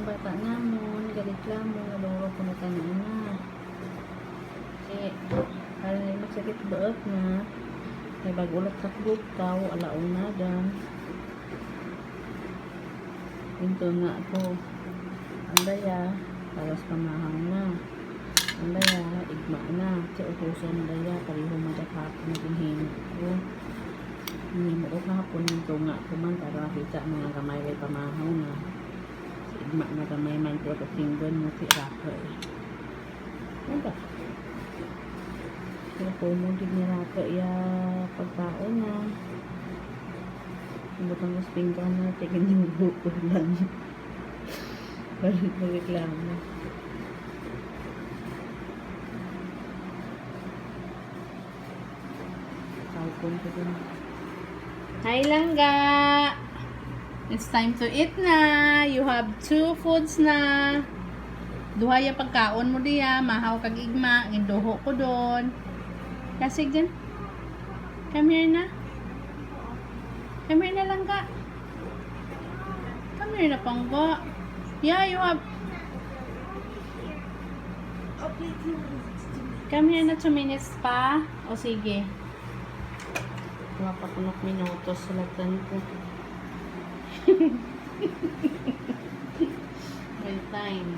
bata namon, galit lamon, naluro ko na tanan na. Kasi, para na magsakit baot na, may bagulat sa grupaw, alaunadan. Ito nga ako, ang daya, talas pamahaw na. Ang daya, igma na. Kasi utusan ang daya, pariho madakapon na dinhin ko. Hindi mo ko kahapon ito nga ako man, para makita mga kamay kay pamahaw na. Si igma na kamay man ko at tinggan mo si Raka eh. Ano ba? Kaya po mo din ni Raka ya pagkaon na. Ang butang uspinggan na, tigin yung buko lang. Balik lang na. Kalpon ko din. Hi Langga! It's time to eat na. You have 2 foods na. Duha ya pagkaon mo diya. Mahaw kag igma. Ginduho ko doon. Kasig din. Come here na. Come here na Langga. Come here na Pangga. Yeah, you have. Come here na 2 minutes pa. O sige. Mapakunok minutos sa latan ko. Well time.